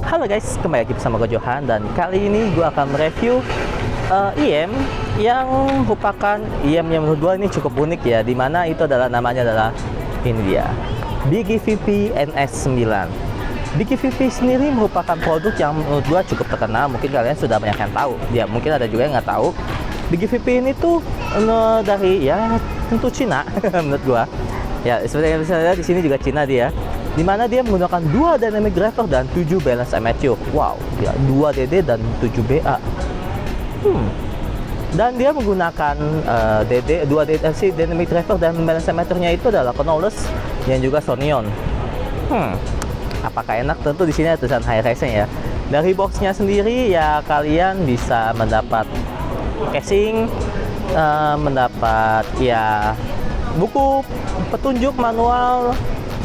Halo guys, kembali lagi bersama gue Johan, dan kali ini gue akan mereview IM yang merupakan IM yang menurut gue ini cukup unik ya, dimana itu adalah namanya adalah ini dia, BigEVP NS9. BigEVP sendiri merupakan produk yang menurut gue cukup terkenal, mungkin kalian sudah banyak yang tahu ya, mungkin ada juga yang nggak tahu. BigEVP ini tuh dari ya tentu Cina menurut gue ya, seperti yang bisa lihat di sini juga Cina dia, dimana dia menggunakan 2 dynamic driver dan 7 balance MHU. Wow, ya 2 DD dan 7 BA. Dan dia menggunakan DD 2 DD dynamic driver dan balance emitter-nya itu adalah Knowles yang juga Sonion. Apakah enak? Tentu di sini ada tulisan high racing ya. Dari boxnya sendiri ya kalian bisa mendapat casing, mendapat ya buku petunjuk manual,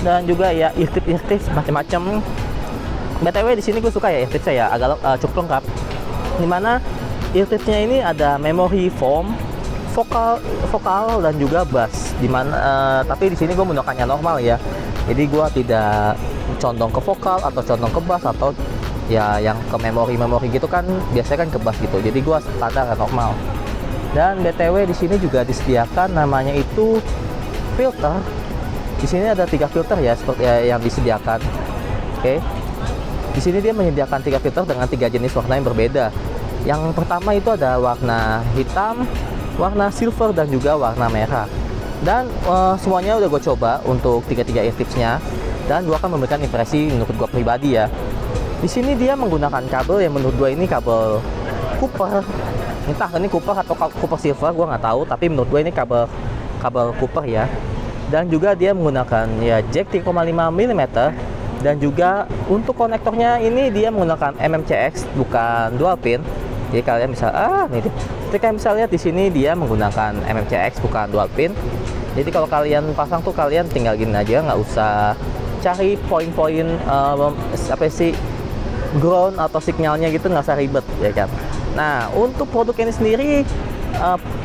dan juga ya irtip macam-macam. BTW di sini gue suka ya irtip saya agak cukup lengkap. Dimana irtipnya ini ada memory foam, vokal dan juga bass. Dimana tapi di sini gue menggunakannya normal ya. Jadi gue tidak condong ke vokal atau condong ke bass atau ya yang ke memori gitu kan, biasanya kan ke bass gitu. Jadi gue standar normal. Dan BTW di sini juga disediakan namanya itu filter. Di sini ada 3 filter ya, seperti yang disediakan. Oke. Di sini dia menyediakan 3 filter dengan 3 jenis warna yang berbeda. Yang pertama itu ada warna hitam, warna silver, dan juga warna merah. Dan semuanya udah gue coba untuk 3 eartipsnya, dan gue akan memberikan impresi menurut gue pribadi ya. Di sini dia menggunakan kabel yang menurut gue ini kabel Cooper. Entah ini Cooper atau Cooper silver, gue nggak tahu. Tapi menurut gue ini kabel Cooper ya. Dan juga dia menggunakan ya jack 3,5 mm, dan juga untuk konektornya ini dia menggunakan MMCX bukan dual pin. Jadi kalian bisa nih, ketika bisa lihat di sini dia menggunakan MMCX bukan dual pin. Jadi kalau kalian pasang tuh kalian tinggal gini aja, nggak usah cari poin-poin apa sih ground atau signalnya gitu, nggak usah ribet ya kan. Nah untuk produk ini sendiri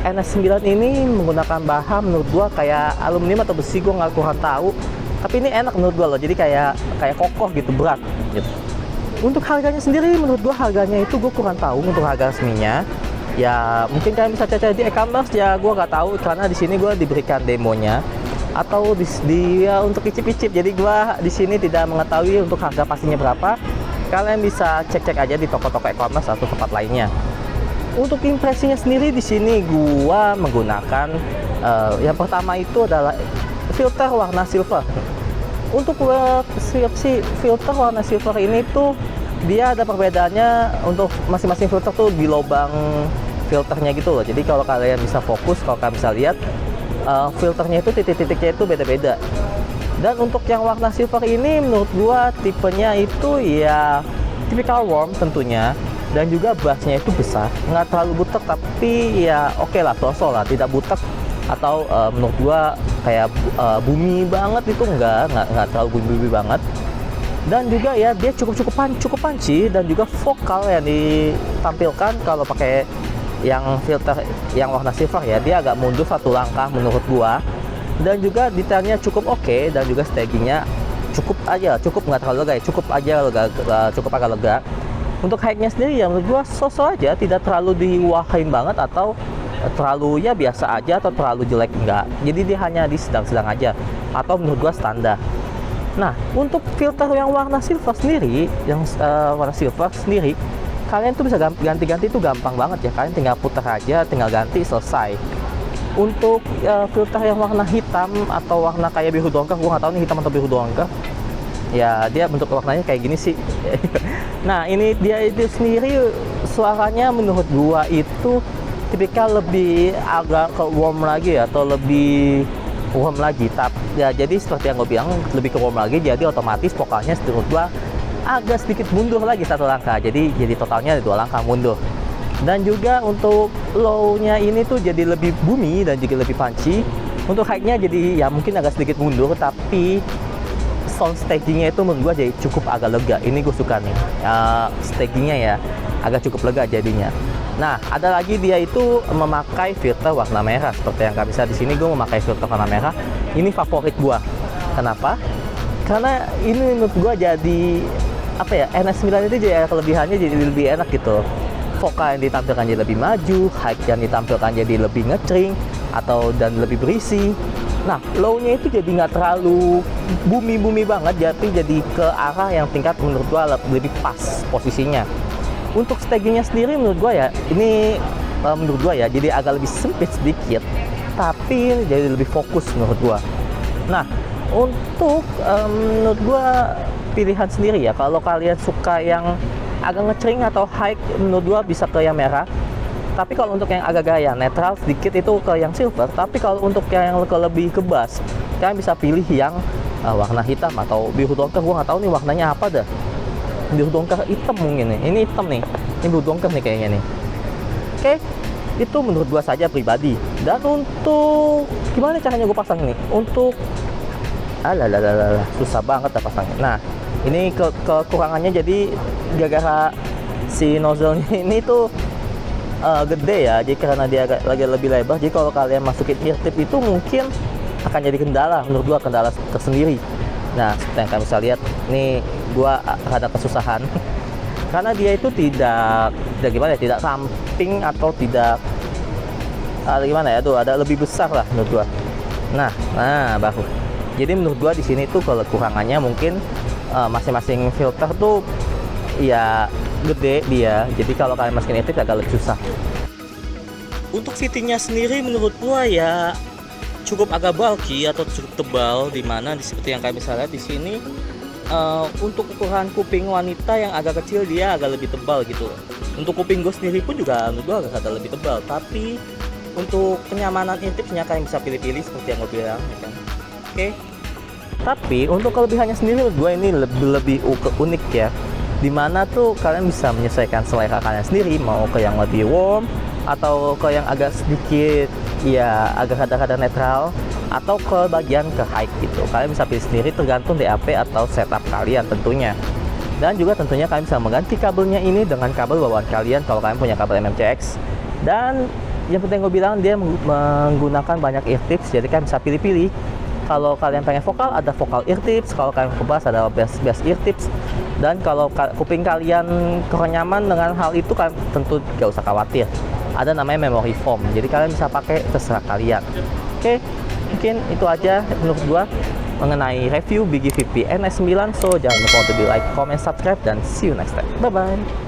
NS9 ini menggunakan bahan menurut gua kayak aluminium atau besi, gua nggak kurang tahu, tapi ini enak menurut gua loh. Jadi kayak kokoh gitu, berat gitu. Untuk harganya sendiri menurut gua harganya itu gua kurang tahu untuk harga resminya ya. Mungkin kalian bisa cari di e-commerce ya, gua nggak tahu karena di sini gua diberikan demonya atau dia untuk icip-icip. Jadi gua di sini tidak mengetahui untuk harga pastinya berapa. Kalian bisa cek-cek aja di toko-toko e-commerce atau tempat lainnya. Untuk impresinya sendiri di sini gua menggunakan yang pertama itu adalah filter warna silver. Untuk filter warna silver ini tuh dia ada perbedaannya untuk masing-masing filter tuh di lubang filternya gitu loh. Jadi kalau kalian bisa fokus, kalau kalian bisa lihat filternya itu titik-titiknya itu beda-beda. Dan untuk yang warna silver ini menurut gua tipenya itu ya typical warm tentunya. Dan juga bassnya itu besar, nggak terlalu butek, tapi ya oke lah, sosok lah, tidak butek atau menurut gua kayak bumi banget itu, nggak terlalu bumi banget. Dan juga ya dia cukup punchy, dan juga vokal yang ditampilkan kalau pakai yang filter yang warna silver ya, dia agak mundur 1 langkah menurut gua. Dan juga detailnya cukup oke, dan juga stagingnya cukup nggak terlalu lega ya, cukup agak lega. Untuk height-nya sendiri ya menurut gua sosok aja, tidak terlalu diwahain banget atau terlalu ya biasa aja atau terlalu jelek, enggak. Jadi dia hanya di sedang-sedang aja, atau menurut gua standar. Nah untuk filter yang warna silver sendiri, kalian tuh bisa ganti-ganti itu gampang banget ya. Kalian tinggal putar aja, tinggal ganti, selesai. Untuk filter yang warna hitam atau warna kayak biru dongker, gua nggak tahu nih hitam atau biru dongker ya, dia bentuk warnanya kayak gini sih. Nah ini dia itu sendiri, suaranya menurut gua itu tipikal lebih agak ke warm lagi ya, atau lebih warm lagi. Tapi ya jadi seperti yang gue bilang, lebih ke warm lagi, jadi otomatis vokalnya menurut gua agak sedikit mundur lagi 1 langkah. Jadi totalnya 2 langkah mundur. Dan juga untuk low-nya ini tuh jadi lebih boomy dan juga lebih punchy. Untuk high-nya jadi ya mungkin agak sedikit mundur, tapi sound stagingnya itu menurut gue jadi cukup agak lega. Ini gue suka nih, stagingnya ya agak cukup lega jadinya. Nah, ada lagi dia itu memakai filter warna merah. Seperti yang kalian bisa di sini, gue memakai filter warna merah. Ini favorit gue. Kenapa? Karena ini menurut gue jadi apa ya? NS9 itu jadi kelebihannya jadi lebih enak gitu. Vokal yang ditampilkan jadi lebih maju, high yang ditampilkan jadi lebih ngecring atau dan lebih berisi. Nah, low-nya itu jadi nggak terlalu bumi-bumi banget, jadi ke arah yang tingkat menurut gue lebih pas posisinya. Untuk stagingnya sendiri menurut gue ya, ini menurut gue ya jadi agak lebih sempit sedikit, tapi jadi lebih fokus menurut gue. Nah, untuk menurut gue pilihan sendiri ya, kalau kalian suka yang agak ngecering atau high, menurut gue bisa ke yang merah. Tapi kalau untuk yang agak gaya netral sedikit itu ke yang silver. Tapi kalau untuk yang lebih ke bass, kalian bisa pilih yang warna hitam atau biru dongker. Gue nggak tahu nih warnanya apa dah. Biru dongker hitam mungkin nih. Ini hitam nih. Ini biru dongker nih kayaknya nih. Oke, itu menurut gua saja pribadi. Dan untuk gimana caranya gue pasang ini? Untuk susah banget dah pasangnya. Nah, ini kekurangannya jadi gara-gara si nozzle-nya ini tuh gede ya. Jadi karena dia lagi lebih lebar, jadi kalau kalian masukin ear tip itu mungkin akan jadi kendala. Menurut gua kendala tersendiri. Nah, seperti yang kalian bisa lihat, nih gua ada kesusahan karena dia itu tidak gimana ya, tidak samping atau tidak gimana ya, tuh ada lebih besar lah menurut gua. Nah baru. Jadi menurut gua di sini tuh kalau kekurangannya mungkin masing-masing filter tuh ya gede dia. Jadi kalau kalian masukin etik agak lebih susah. Untuk fittingnya sendiri menurut gua ya cukup agak bulky atau cukup tebal, dimana seperti yang kalian bisa lihat di sini untuk ukuran kuping wanita yang agak kecil dia agak lebih tebal gitu. Untuk kuping gue sendiri pun juga menurut gue agak lebih tebal, tapi untuk kenyamanan intipsnya kalian bisa pilih-pilih seperti yang gue bilang ya kan. Oke. Tapi untuk kelebihannya sendiri menurut gue ini lebih unik ya, dimana tuh kalian bisa menyesuaikan selera kalian sendiri, mau ke yang lebih warm atau ke yang agak sedikit ya agak kadang-kadang netral, atau ke bagian ke high gitu. Kalian bisa pilih sendiri tergantung DAP atau setup kalian tentunya. Dan juga tentunya kalian bisa mengganti kabelnya ini dengan kabel bawaan kalian kalau kalian punya kabel MMCX. Dan yang penting gue bilang dia menggunakan banyak ear tips, jadi kalian bisa pilih-pilih. Kalau kalian pengen vokal ada vokal ear tips, kalau kalian ke bass ada bass ear tips. Dan kalau kuping kalian kurang nyaman dengan hal itu, kalian tentu gak usah khawatir, ada namanya memory foam, jadi kalian bisa pakai terserah kalian. Oke, mungkin itu aja menurut gua mengenai review BIGI VP NS9. So jangan lupa untuk di like, comment, subscribe, dan see you next time. Bye bye.